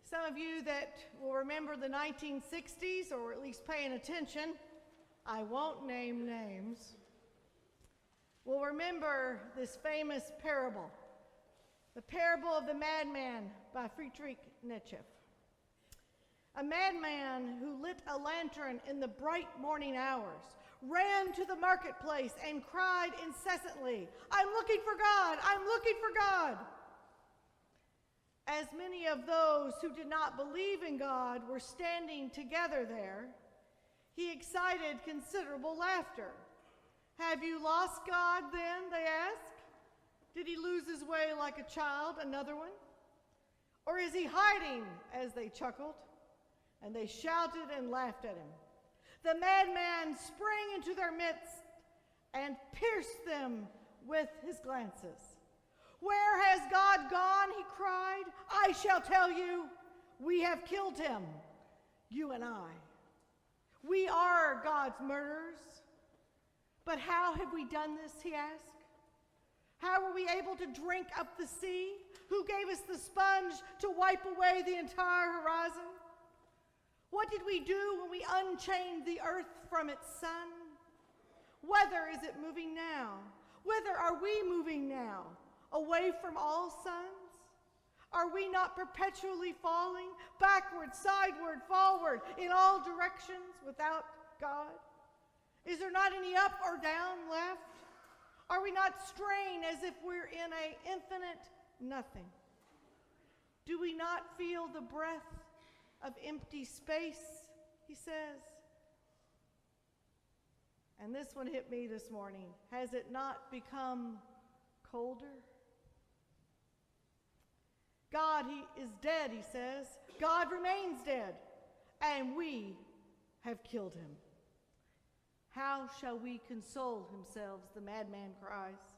Some of you that will remember the 1960s, or at least paying attention, I won't name names, will remember this famous parable, the parable of the madman by Friedrich Nietzsche. A madman who lit a lantern in the bright morning hours, ran to the marketplace and cried incessantly, "I'm looking for God, I'm looking for God." As many of those who did not believe in God were standing together there, he excited considerable laughter. "Have you lost God then?" they asked. "Did he lose his way like a child?" another one. "Or is he hiding?" as they chuckled, and they shouted and laughed at him. The madman sprang into their midst and pierced them with his glances. "Where has God gone?" he cried. "I shall tell you, we have killed him, you and I. We are God's murderers. But how have we done this?" he asked. "How were we able to drink up the sea? Who gave us the sponge to wipe away the entire horizon? What did we do when we unchained the earth from its sun? Whither is it moving now? Whither are we moving now? Away from all suns? Are we not perpetually falling backward, sideward, forward, in all directions without God? Is there not any up or down left? Are we not straying as if we're in an infinite nothing? Do we not feel the breath of empty space?" he says. And this one hit me this morning. Has it not become colder? God, he is dead, he says. God remains dead, and we have killed him. How shall we console himself, the madman cries.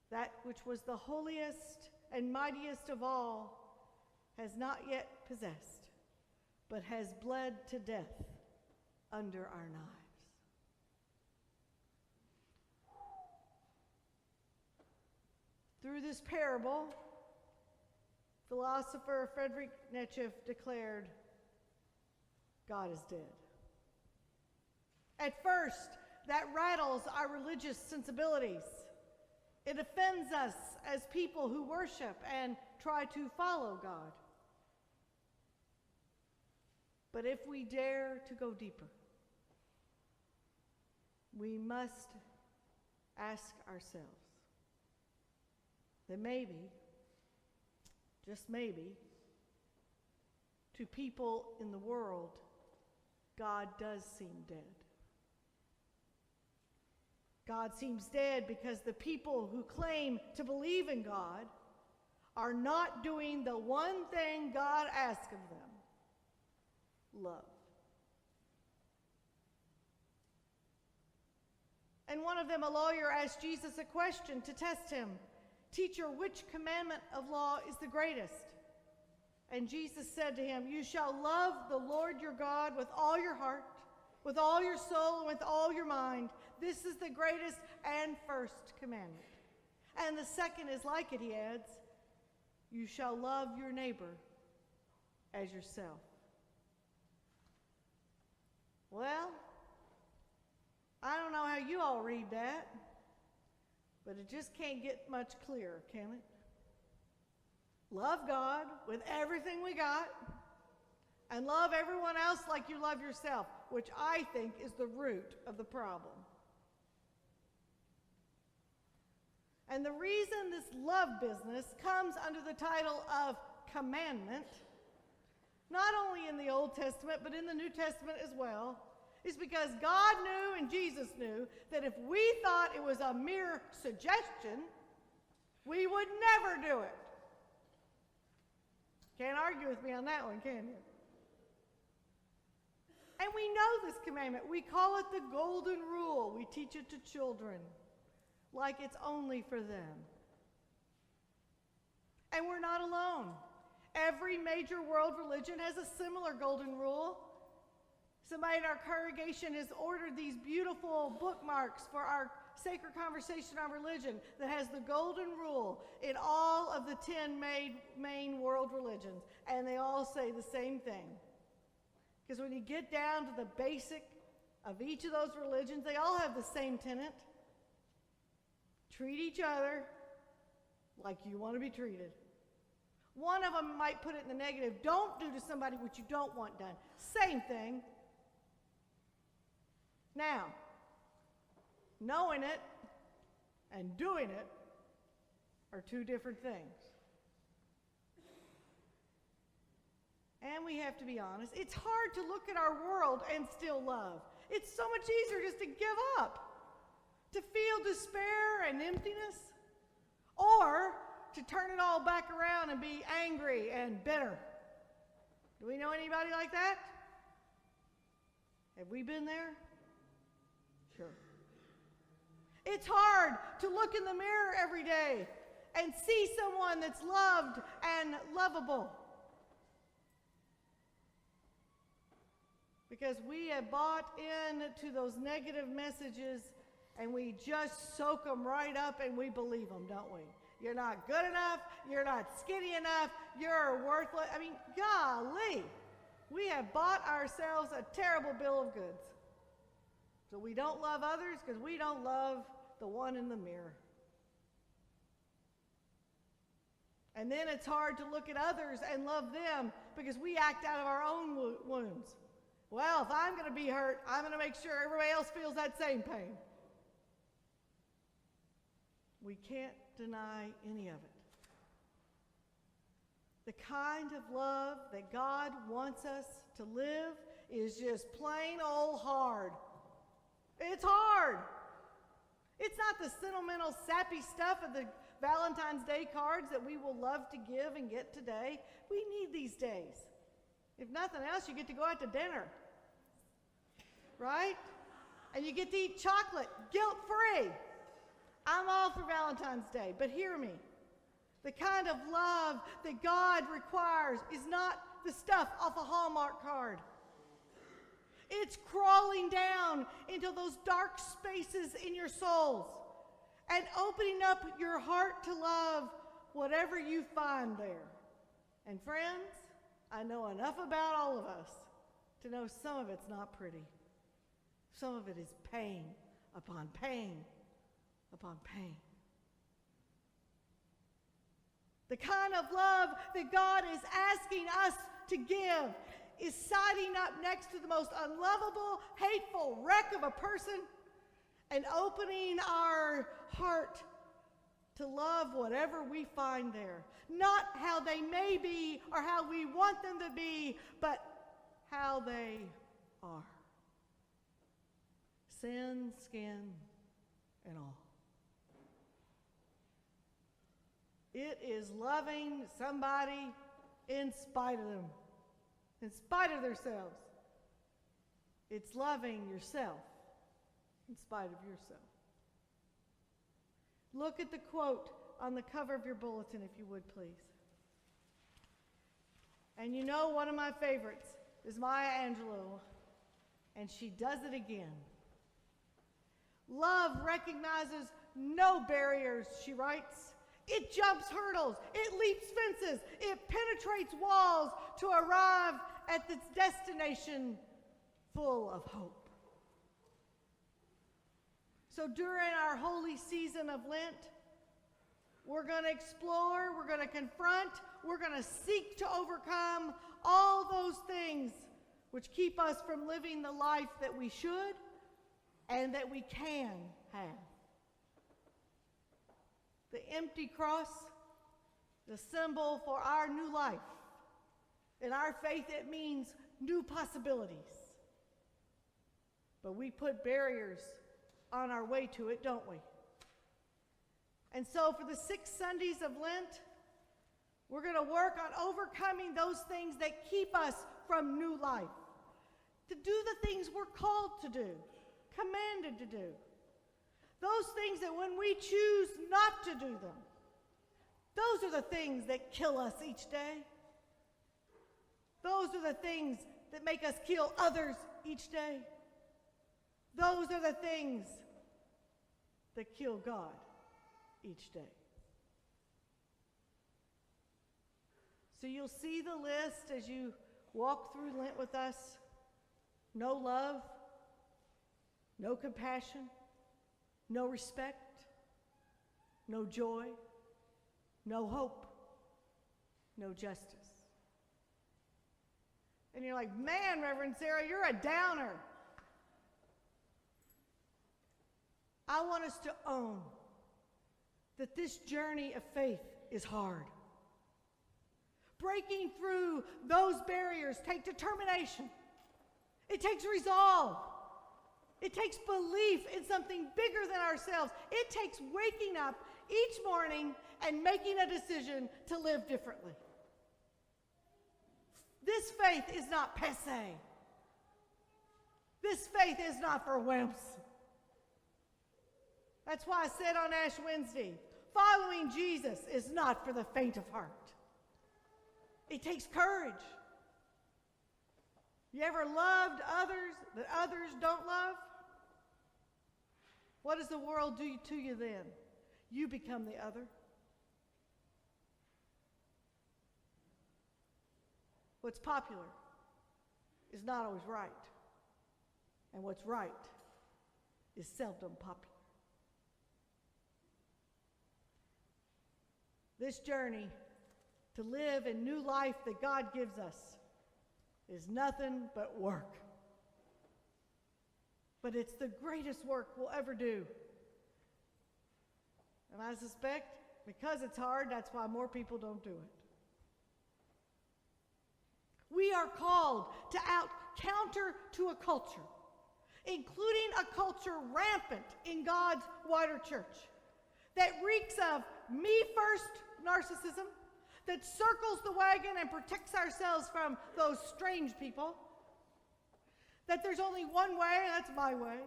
That which was the holiest and mightiest of all has not yet possessed, but has bled to death under our knives. Through this parable, philosopher Friedrich Nietzsche declared, God is dead. At first, that rattles our religious sensibilities. It offends us as people who worship and try to follow God. But if we dare to go deeper, we must ask ourselves that maybe, just maybe, to people in the world, God does seem dead. God seems dead because the people who claim to believe in God are not doing the one thing God asks of them: love. And one of them, a lawyer, asked Jesus a question to test him. "Teacher, which commandment of law is the greatest?" And Jesus said to him, "You shall love the Lord your God with all your heart, with all your soul, and with all your mind. This is the greatest and first commandment. And the second is like it," he adds, "you shall love your neighbor as yourself." Well, I don't know how you all read that, but it just can't get much clearer, can it? Love God with everything we got, and love everyone else like you love yourself, which I think is the root of the problem. And the reason this love business comes under the title of commandment, not only in the Old Testament, but in the New Testament as well, is because God knew and Jesus knew that if we thought it was a mere suggestion, we would never do it. Can't argue with me on that one, can you? And we know this commandment. We call it the golden rule. We teach it to children like it's only for them. And we're not alone. Every major world religion has a similar golden rule. Somebody in our congregation has ordered these beautiful bookmarks for our Sacred Conversation on Religion that has the golden rule in all of the 10 main world religions, and they all say the same thing. Because when you get down to the basic of each of those religions, they all have the same tenet. Treat each other like you want to be treated. One of them might put it in the negative. Don't do to somebody what you don't want done. Same thing. Now, knowing it and doing it are two different things. And we have to be honest. It's hard to look at our world and still love. It's so much easier just to give up, to feel despair and emptiness, or to turn it all back around and be angry and bitter. Do we know anybody like that? Have we been there? Sure. It's hard to look in the mirror every day and see someone that's loved and lovable. Because we have bought into those negative messages and we just soak them right up and we believe them, don't we? You're not good enough, you're not skinny enough, you're worthless. I mean, golly, we have bought ourselves a terrible bill of goods. So we don't love others because we don't love the one in the mirror. And then it's hard to look at others and love them because we act out of our own wounds. Well, if I'm going to be hurt, I'm going to make sure everybody else feels that same pain. We can't deny any of it. The kind of love that God wants us to live is just plain old hard. It's hard. It's not the sentimental, sappy stuff of the Valentine's Day cards that we will love to give and get today. We need these days. If nothing else, you get to go out to dinner, right? And you get to eat chocolate, guilt-free. I'm all for Valentine's Day, but hear me. The kind of love that God requires is not the stuff off a Hallmark card. It's crawling down into those dark spaces in your souls and opening up your heart to love whatever you find there. And friends, I know enough about all of us to know some of it's not pretty. Some of it is pain upon pain upon pain. The kind of love that God is asking us to give is siding up next to the most unlovable, hateful wreck of a person and opening our heart to love whatever we find there. Not how they may be or how we want them to be, but how they are. Sin, skin, and all. It is loving somebody in spite of them, in spite of themselves. It's loving yourself in spite of yourself. Look at the quote on the cover of your bulletin, if you would, please. And you know one of my favorites is Maya Angelou, and she does it again. Love recognizes no barriers, she writes. It jumps hurdles, it leaps fences, it penetrates walls to arrive at its destination full of hope. So during our holy season of Lent, we're going to explore, we're going to confront, we're going to seek to overcome all those things which keep us from living the life that we should and that we can have. The empty cross, the symbol for our new life. In our faith, it means new possibilities. But we put barriers on our way to it, don't we? And so for the 6 Sundays of Lent, we're going to work on overcoming those things that keep us from new life. To do the things we're called to do, commanded to do. Those things that when we choose not to do them, those are the things that kill us each day. Those are the things that make us kill others each day. Those are the things that kill God each day. So you'll see the list as you walk through Lent with us. No love, no compassion, no respect, no joy, no hope, no justice. And you're like, man, Reverend Sara, you're a downer. I want us to own that this journey of faith is hard. Breaking through those barriers takes determination. It takes resolve. It takes belief in something bigger than ourselves. It takes waking up each morning and making a decision to live differently. This faith is not passé. This faith is not for wimps. That's why I said on Ash Wednesday, following Jesus is not for the faint of heart. It takes courage. You ever loved others that others don't love? What does the world do to you then? You become the other. What's popular is not always right. And what's right is seldom popular. This journey to live a new life that God gives us is nothing but work. But it's the greatest work we'll ever do. And I suspect because it's hard, that's why more people don't do it. We are called to counter to a culture, including a culture rampant in God's wider church, that reeks of me-first narcissism, that circles the wagon and protects ourselves from those strange people, that there's only one way, and that's my way.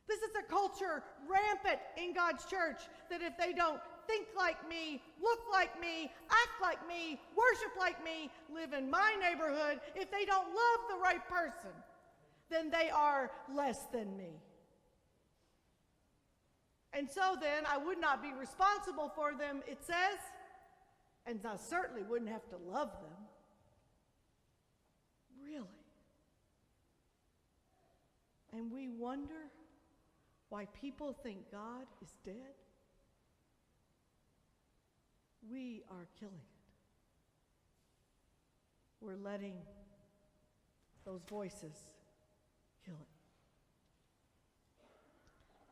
This is a culture rampant in God's church that if they don't think like me, look like me, act like me, worship like me, live in my neighborhood, if they don't love the right person, then they are less than me. And so then I would not be responsible for them, it says, and I certainly wouldn't have to love them. Really? And we wonder why people think God is dead? We are killing it. We're letting those voices kill it.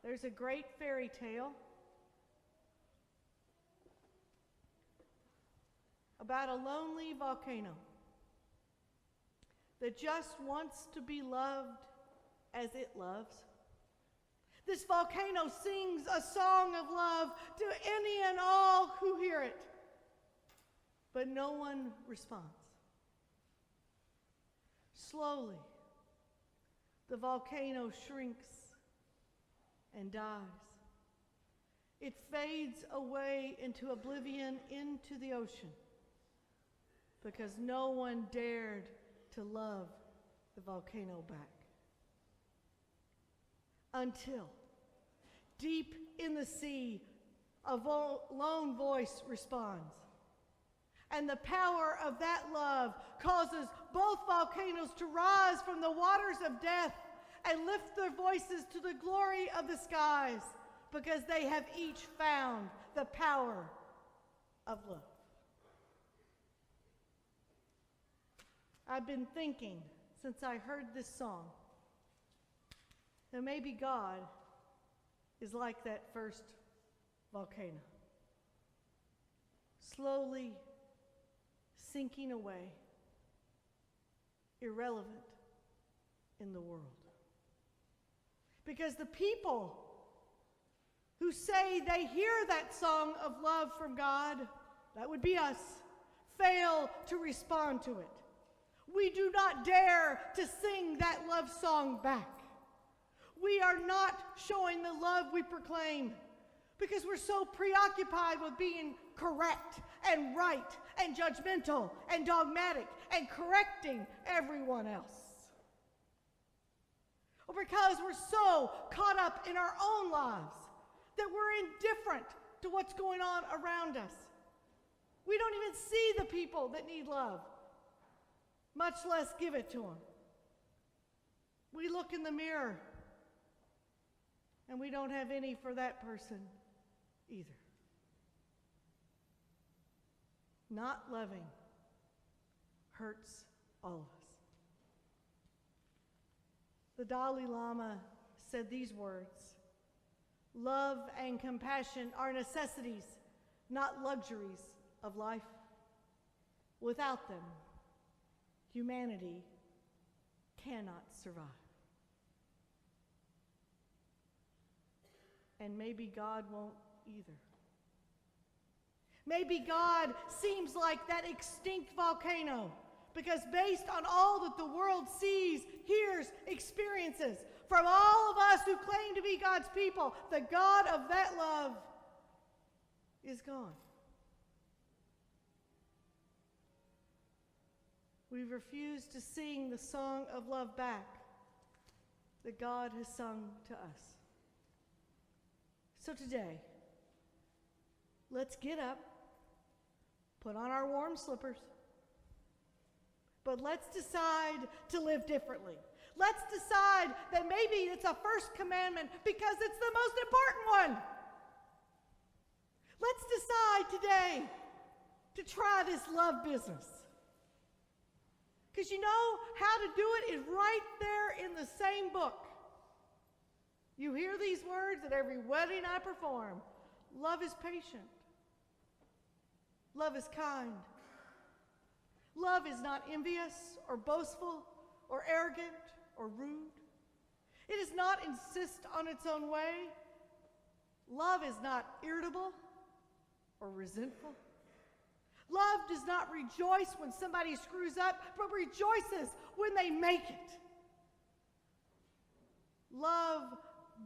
There's a great fairy tale about a lonely volcano that just wants to be loved as it loves. This volcano sings a song of love to any and all who hear it, but no one responds. Slowly, the volcano shrinks and dies. It fades away into oblivion, into the ocean, because no one dared to love the volcano back. Until, deep in the sea, a lone voice responds. And the power of that love causes both volcanoes to rise from the waters of death and lift their voices to the glory of the skies, because they have each found the power of love. I've been thinking since I heard this song that maybe God is like that first volcano, slowly sinking away, irrelevant in the world. Because the people who say they hear that song of love from God, that would be us, fail to respond to it. We do not dare to sing that love song back. We are not showing the love we proclaim because we're so preoccupied with being correct and right and judgmental and dogmatic and correcting everyone else. Or because we're so caught up in our own lives that we're indifferent to what's going on around us. We don't even see the people that need love, much less give it to them. We look in the mirror and we don't have any for that person either. Not loving hurts all of us. The Dalai Lama said these words: "Love and compassion are necessities, not luxuries of life. Without them, humanity cannot survive." And maybe God won't either. Maybe God seems like that extinct volcano because based on all that the world sees, hears, experiences, from all of us who claim to be God's people, the God of that love is gone. We've refused to sing the song of love back that God has sung to us. So today, let's get up, put on our warm slippers, but let's decide to live differently. Let's decide that maybe it's a first commandment because it's the most important one. Let's decide today to try this love business. Because you know how to do it is right there in the same book. You hear these words at every wedding I perform. Love is patient. Love is kind. Love is not envious or boastful or arrogant or rude. It does not insist on its own way. Love is not irritable or resentful. Love does not rejoice when somebody screws up, but rejoices when they make it. Love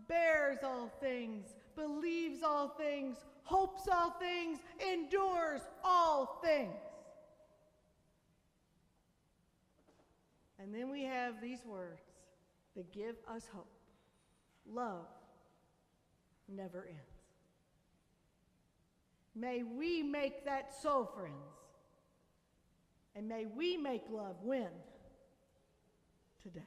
bears all things, believes all things, hopes all things, endures all things. And then we have these words that give us hope. Love never ends. May we make that so, friends. And may we make love win today.